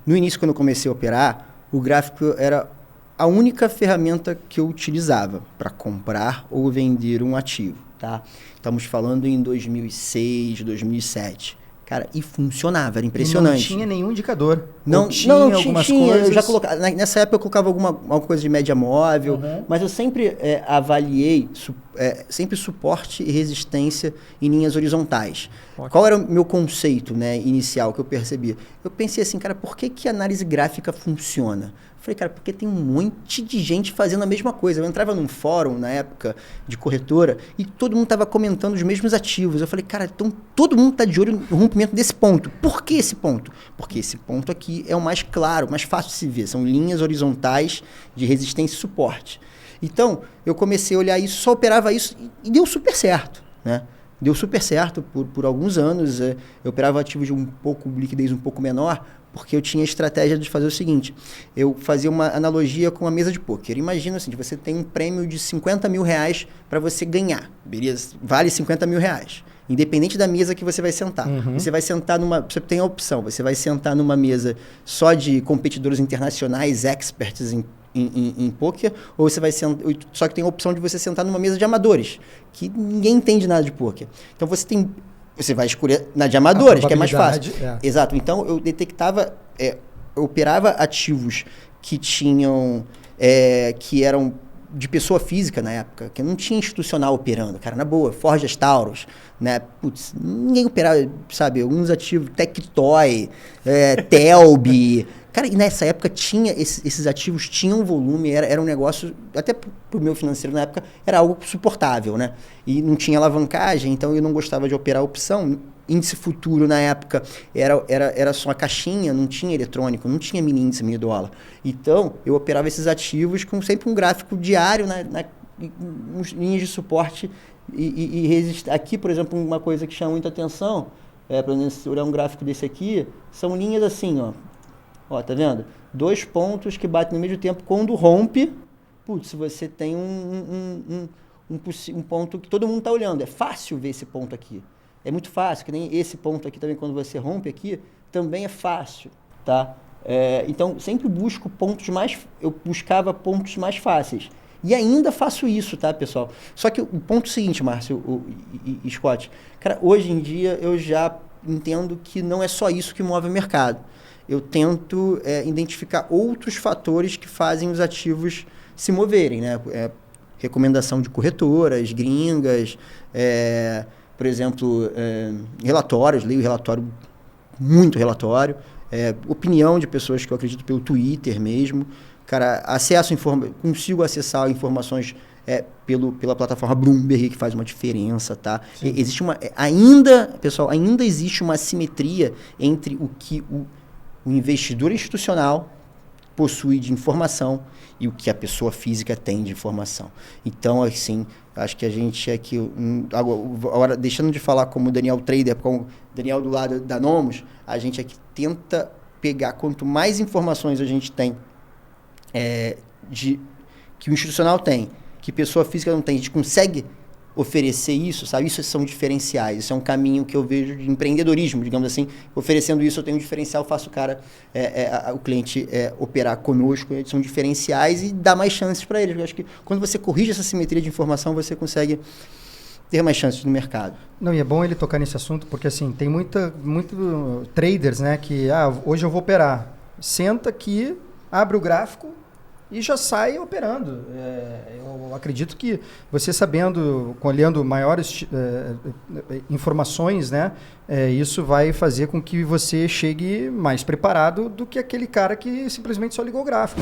No início, quando eu comecei a operar, o gráfico era a única ferramenta que eu utilizava para comprar ou vender um ativo, tá? Estamos falando em 2006, 2007. Cara, e funcionava, era impressionante. E não tinha nenhum indicador. Não tinha algumas coisas. Eu já colocava, nessa época eu colocava alguma coisa de média móvel, mas eu sempre avaliei sempre suporte e resistência em linhas horizontais. Ótimo. Qual era o meu conceito, né, inicial que eu percebi? Eu pensei assim, cara, por que a análise gráfica funciona? Falei, cara, porque tem um monte de gente fazendo a mesma coisa. Eu entrava num fórum, na época, de corretora, e todo mundo estava comentando os mesmos ativos. Eu falei, cara, então todo mundo está de olho no rompimento desse ponto. Por que esse ponto? Porque esse ponto aqui é o mais claro, mais fácil de se ver. São linhas horizontais de resistência e suporte. Então, eu comecei a olhar isso, só operava isso, e deu super certo, né? Deu super certo por alguns anos. Eu operava ativos de liquidez um pouco menor, porque eu tinha a estratégia de fazer o seguinte, eu fazia uma analogia com a mesa de pôquer. Imagina assim, você tem um prêmio de 50 mil reais para você ganhar, beleza? Vale 50 mil reais, independente da mesa que você vai sentar. Você vai sentar você tem a opção, você vai sentar numa mesa só de competidores internacionais, experts em pôquer, ou você vai sentar, só que tem a opção de você sentar numa mesa de amadores, que ninguém entende nada de pôquer. Então você vai escolher na de amadores, que é mais fácil. Exato. Então, eu detectava, eu operava ativos que tinham, que eram de pessoa física na época, que não tinha institucional operando, cara, na boa, Forjas Taurus, né? Putz, ninguém operava, sabe, alguns ativos, Tectoy, Telbi. Cara, e nessa época tinha, esses ativos tinham volume, era um negócio, até pro meu financeiro na época, era algo suportável, né? E não tinha alavancagem, então eu não gostava de operar a opção. Índice futuro na época era só a caixinha, não tinha eletrônico, não tinha mini índice, mini dólar. Então, eu operava esses ativos com sempre um gráfico diário, linhas de suporte e resistência. Aqui, por exemplo, uma coisa que chama muita atenção, para olhar um gráfico desse aqui, são linhas assim, ó. Ó, tá vendo? 2 pontos que batem no mesmo tempo. Quando rompe, putz, você tem um ponto que todo mundo tá olhando. É fácil ver esse ponto aqui. É muito fácil, que nem esse ponto aqui também, quando você rompe aqui, também é fácil, tá? Então, sempre eu buscava pontos mais fáceis. E ainda faço isso, tá, pessoal? Só que o ponto seguinte, Márcio e Scott, cara, hoje em dia eu já entendo que não é só isso que move o mercado. Eu tento identificar outros fatores que fazem os ativos se moverem, né? Recomendação de corretoras, gringas, por exemplo, relatórios, leio muito relatório, opinião de pessoas que eu acredito pelo Twitter mesmo. Cara, consigo acessar informações pela plataforma Bloomberg, que faz uma diferença, tá? Existe pessoal, ainda existe uma assimetria entre o que o investidor institucional possui de informação e o que a pessoa física tem de informação. Então, assim, acho que a gente aqui, agora, deixando de falar como Daniel Trader, como o Daniel do lado da Nomos, a gente aqui tenta pegar quanto mais informações a gente tem que o institucional tem, que pessoa física não tem, a gente consegue oferecer isso, sabe? Isso são diferenciais, isso é um caminho que eu vejo de empreendedorismo, digamos assim. Oferecendo isso, eu tenho um diferencial, faço o cliente operar conosco, são diferenciais e dá mais chances para eles. Eu acho que quando você corrige essa simetria de informação, você consegue ter mais chances no mercado. Não, e é bom ele tocar nesse assunto, porque assim, tem muito traders, né, que hoje eu vou operar. Senta aqui, abre o gráfico e já sai operando. Eu acredito que você olhando maiores informações, né, isso vai fazer com que você chegue mais preparado do que aquele cara que simplesmente só ligou o gráfico.